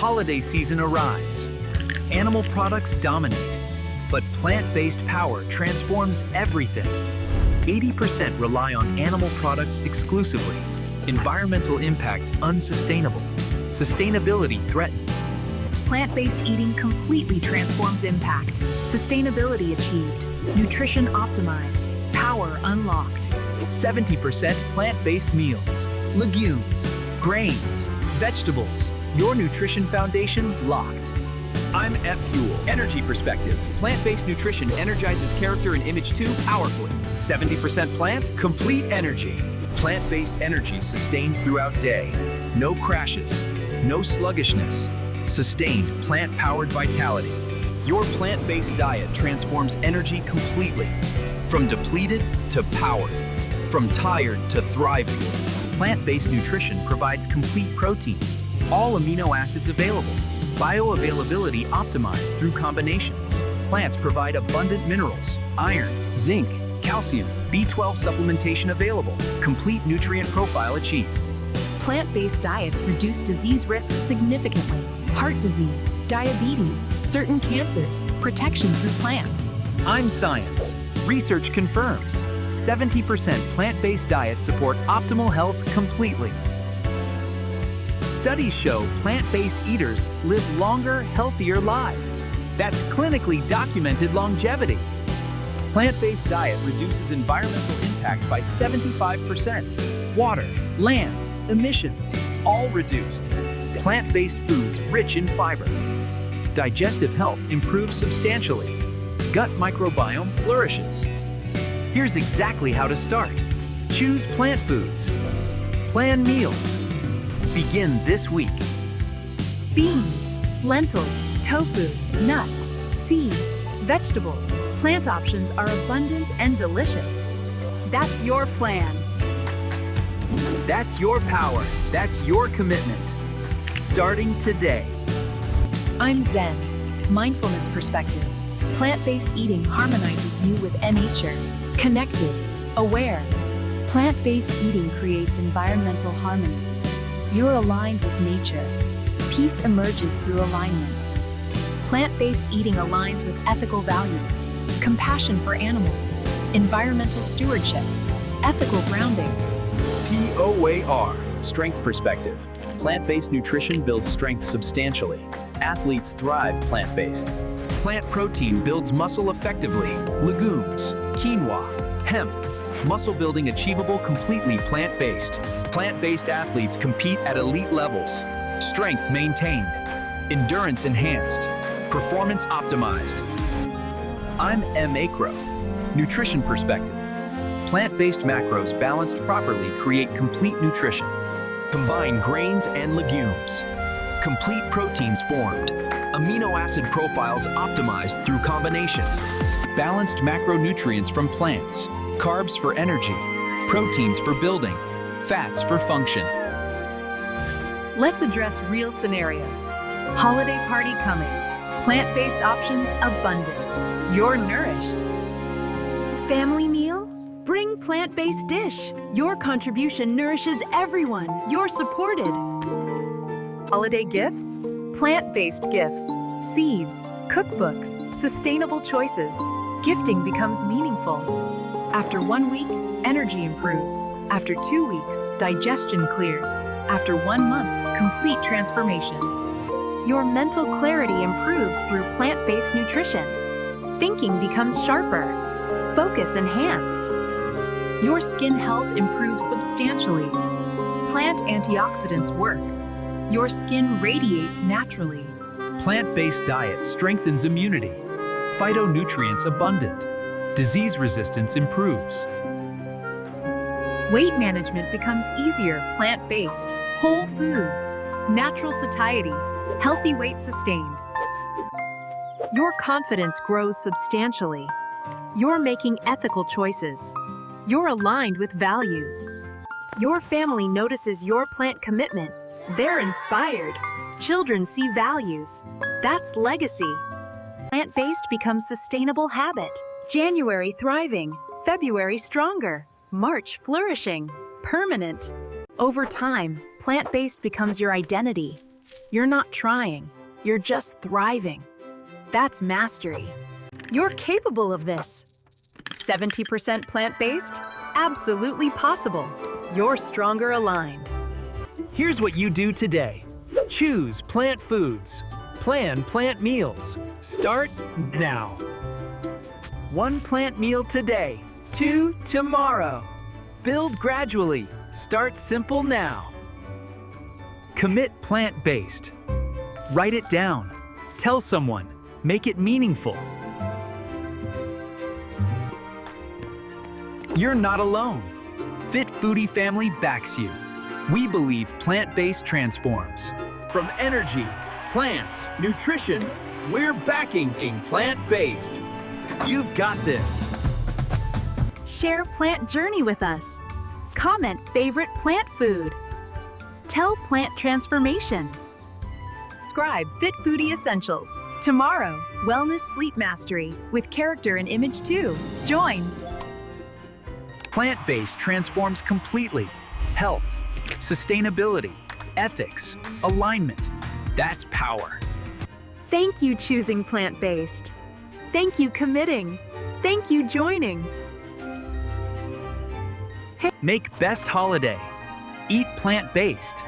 holiday season arrives. Animal products dominate, but plant-based power transforms everything. 80% rely on animal products exclusively. Environmental impact unsustainable. Sustainability threatened. Plant-based eating completely transforms impact. Sustainability achieved. Nutrition optimized. Power unlocked. 70% plant-based meals. Legumes, grains, vegetables. Your nutrition foundation locked. I'm F-Fuel. Energy perspective. Plant-based nutrition energizes character and image too powerfully. 70% plant, complete energy. Plant-based energy sustains throughout day. No crashes, no sluggishness. Sustained plant-powered vitality. Your plant-based diet transforms energy completely. From depleted to powered. From tired to thriving. Plant-based nutrition provides complete protein. All amino acids available. Bioavailability optimized through combinations. Plants provide abundant minerals, iron, zinc, calcium, B12 supplementation available. Complete nutrient profile achieved. Plant-based diets reduce disease risk significantly. Heart disease, diabetes, certain cancers, protection through plants. I'm science. Research confirms. 70% plant-based diets support optimal health completely. Studies show plant-based eaters live longer, healthier lives. That's clinically documented longevity. Plant-based diet reduces environmental impact by 75%. Water, land, emissions, all reduced. Plant-based foods rich in fiber. Digestive health improves substantially. Gut microbiome flourishes. Here's exactly how to start. Choose plant foods. Plan meals. Begin this week. Beans, lentils, tofu, nuts, seeds, vegetables. Plant options are abundant and delicious. That's your plan. That's your power. That's your commitment. Starting today. I'm Zen. Mindfulness perspective. Plant-based eating harmonizes you with nature. Connected, aware. Plant-based eating creates environmental harmony. You're aligned with nature. Peace emerges through alignment. Plant-based eating aligns with ethical values, compassion for animals, environmental stewardship, ethical grounding. POAR, strength perspective. Plant-based nutrition builds strength substantially. Athletes thrive plant-based. Plant protein builds muscle effectively. Legumes, quinoa, hemp. Muscle building achievable completely plant-based. Plant-based athletes compete at elite levels. Strength maintained. Endurance enhanced. Performance optimized. I'm M-Acro. Nutrition perspective. Plant-based macros balanced properly create complete nutrition. Combine grains and legumes. Complete proteins formed. Amino acid profiles optimized through combination. Balanced macronutrients from plants. Carbs for energy. Proteins for building. Fats for function. Let's address real scenarios. Holiday party coming. Plant-based options abundant. You're nourished. Family meal? Bring plant-based dish. Your contribution nourishes everyone. You're supported. Holiday gifts? Plant-based gifts. Seeds, cookbooks, sustainable choices. Gifting becomes meaningful. After 1 week, energy improves. After 2 weeks, digestion clears. After 1 month, complete transformation. Your mental clarity improves through plant-based nutrition. Thinking becomes sharper. Focus enhanced. Your skin health improves substantially. Plant antioxidants work. Your skin radiates naturally. Plant-based diet strengthens immunity. Phytonutrients abundant. Disease resistance improves. Weight management becomes easier plant-based. Whole foods. Natural satiety. Healthy weight sustained. Your confidence grows substantially. You're making ethical choices. You're aligned with values. Your family notices your plant commitment. They're inspired. Children see values. That's legacy. Plant-based becomes sustainable habit. January thriving, February stronger, March flourishing, permanent. Over time, plant-based becomes your identity. You're not trying, you're just thriving. That's mastery. You're capable of this. 70% plant-based? Absolutely possible. You're stronger aligned. Here's what you do today. Choose plant foods. Plan plant meals. Start now. 1 plant meal today, 2 tomorrow. Build gradually. Start simple now. Commit plant-based. Write it down. Tell someone. Make it meaningful. You're not alone. Fit Foodie family backs you. We believe plant-based transforms. From energy, plants, nutrition, we're backing plant-based. You've got this. Share plant journey with us. Comment favorite plant food. Tell plant transformation. Subscribe Fit Foodie Essentials. Tomorrow, Wellness Sleep Mastery with character and image too. Join. Plant-based transforms completely. Health, sustainability, ethics, alignment. That's power. Thank you choosing plant-based. Thank you committing. Thank you joining. Make best holiday. Eat plant-based.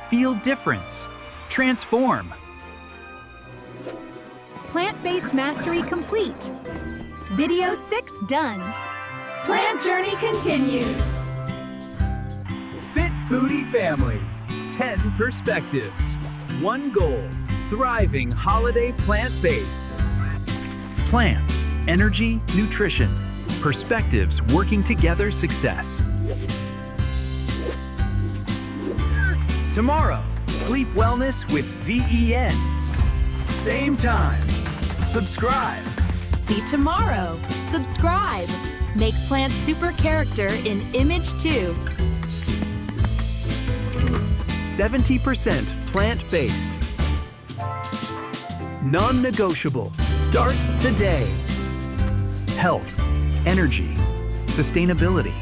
Feel difference. Transform. Plant-based mastery complete. Video 6 done. Plant journey continues. Fit Foodie family. 10 perspectives. 1 goal. Thriving holiday plant-based. Plants, energy, nutrition. Perspectives working together success. Tomorrow, sleep wellness with ZEN. Same time. Subscribe. See tomorrow. Subscribe. Make plants super character in image 2. 70% plant-based. Non-negotiable. Start today. Health, energy, sustainability,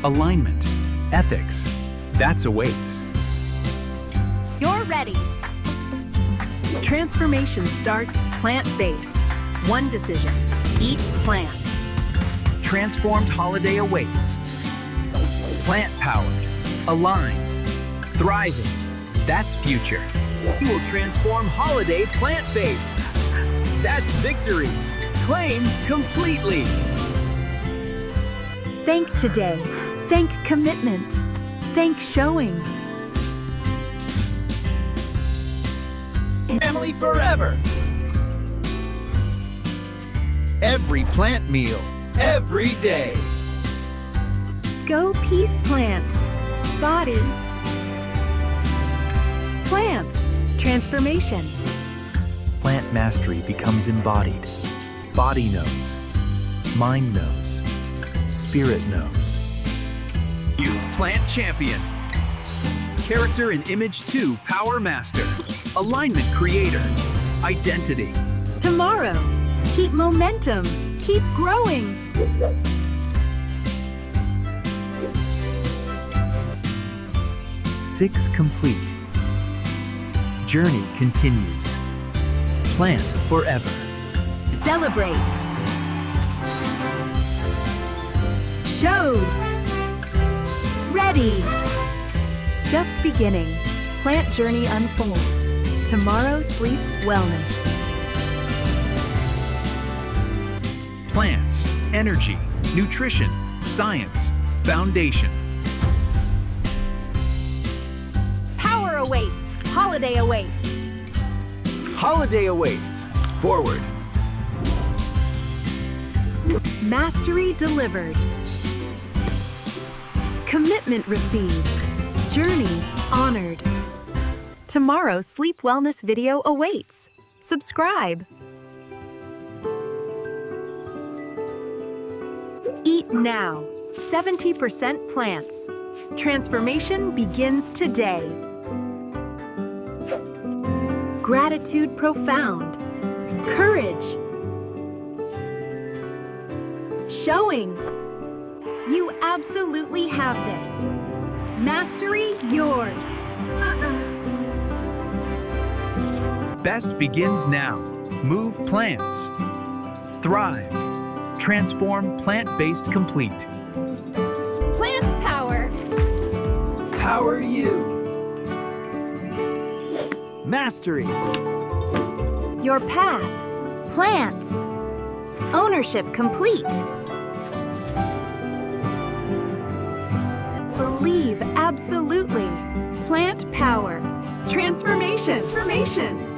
alignment, ethics. That's awaits. You're ready. Transformation starts plant-based. 1 decision. Eat plants. Transformed holiday awaits. Plant-powered, aligned, thriving. That's future. You will transform holiday plant-based. That's victory. Claim completely. Thank today. Thank commitment. Thank showing. Family forever. Every plant meal, every day. Go peace plants. Body. Plants. Transformation. Plant mastery becomes embodied. Body knows. Mind knows. Spirit knows. You plant champion. Character and image 2 power master. Alignment creator. Identity. Tomorrow. Keep momentum. Keep growing. Six complete. Journey continues. Plant forever. Celebrate. Showed. Ready. Just beginning. Plant journey unfolds. Tomorrow sleep wellness. Plants, energy, nutrition, science, foundation. Power awaits. Holiday awaits. Holiday awaits. Forward. Mastery delivered. Commitment received. Journey honored. Tomorrow sleep wellness video awaits. Subscribe. Eat now. 70% plants. Transformation begins today. Gratitude profound. Courage. Showing. You absolutely have this. Mastery yours. Best begins now. Move plants. Thrive. Transform plant-based complete. Plants power. Power you. Mastery. Your path. Plants. Ownership complete. Believe absolutely. Plant power. Transformation.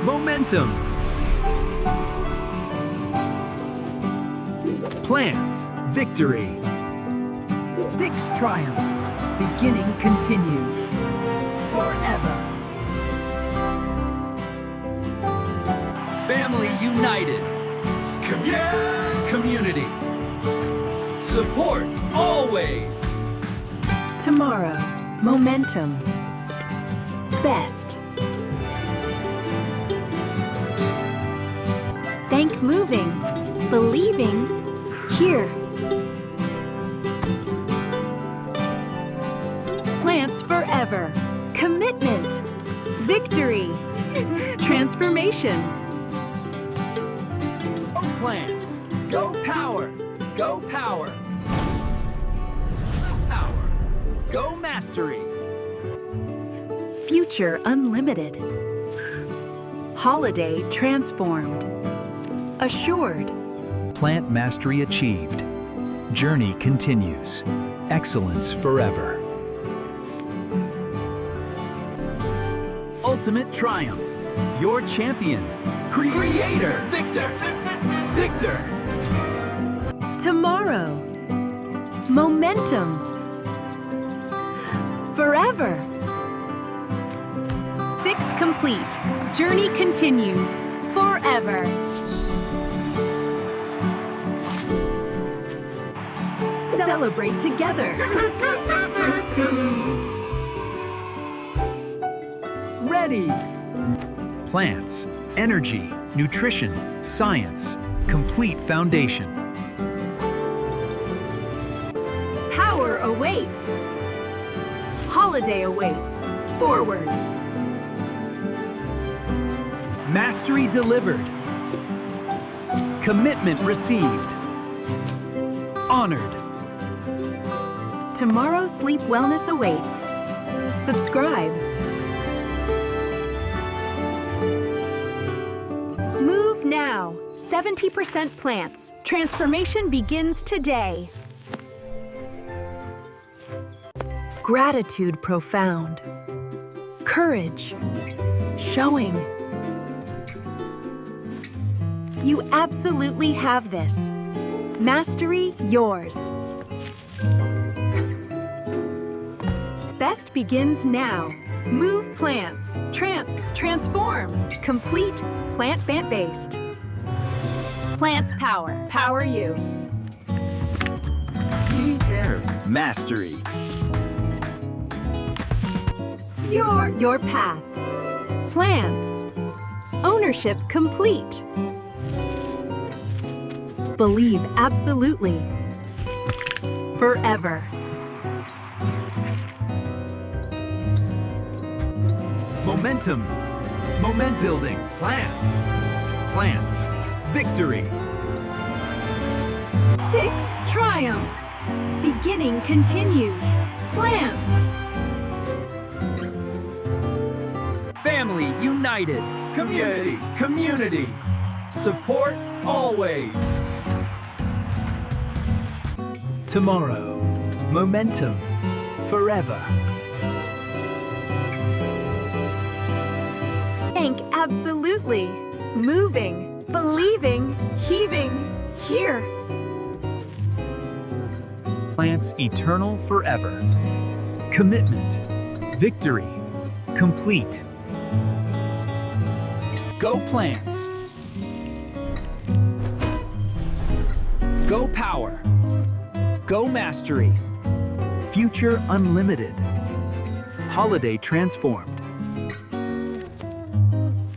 Momentum. Plants. Victory. Dick's triumph. Beginning continues. Forever. Family united. Community. Support always. Tomorrow. Momentum. Best. Think moving. Believing. Here. Plants forever. Commitment. Victory. Transformation. Go plants. Go power. Go power. Go power. Go mastery. Future unlimited. Holiday transformed. Assured. Plant mastery achieved. Journey continues. Excellence forever. Ultimate triumph. Your champion. Creator. Victor. Tomorrow. Momentum. Forever. 6 complete. Journey continues. Forever. Celebrate together. Ready. Plants, energy, nutrition, science, complete foundation. Power awaits. Holiday awaits. Forward. Mastery delivered. Commitment received. Honored. Tomorrow Sleep Wellness awaits. Subscribe. Move now. 70% plants. Transformation begins today. Gratitude profound. Courage. Showing. You absolutely have this. Mastery yours. Best begins now. Move plants. Transform. Complete plant-based. Plants power. Power you. Ease hair. Mastery. Your path. Plants. Ownership complete. Believe absolutely. Forever. Momentum. Building. Plants. Victory. 6 triumph. Beginning continues. Plants. Family united. Community. Support always. Tomorrow. Momentum. Forever. Think absolutely. Moving. Believing. Heaving. Here. Plants eternal forever. Commitment. Victory. Complete. Go plants. Go power. Go mastery. Future unlimited. Holiday transformed.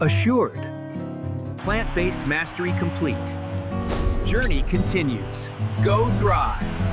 Assured. Plant-based mastery complete. Journey continues. Go thrive.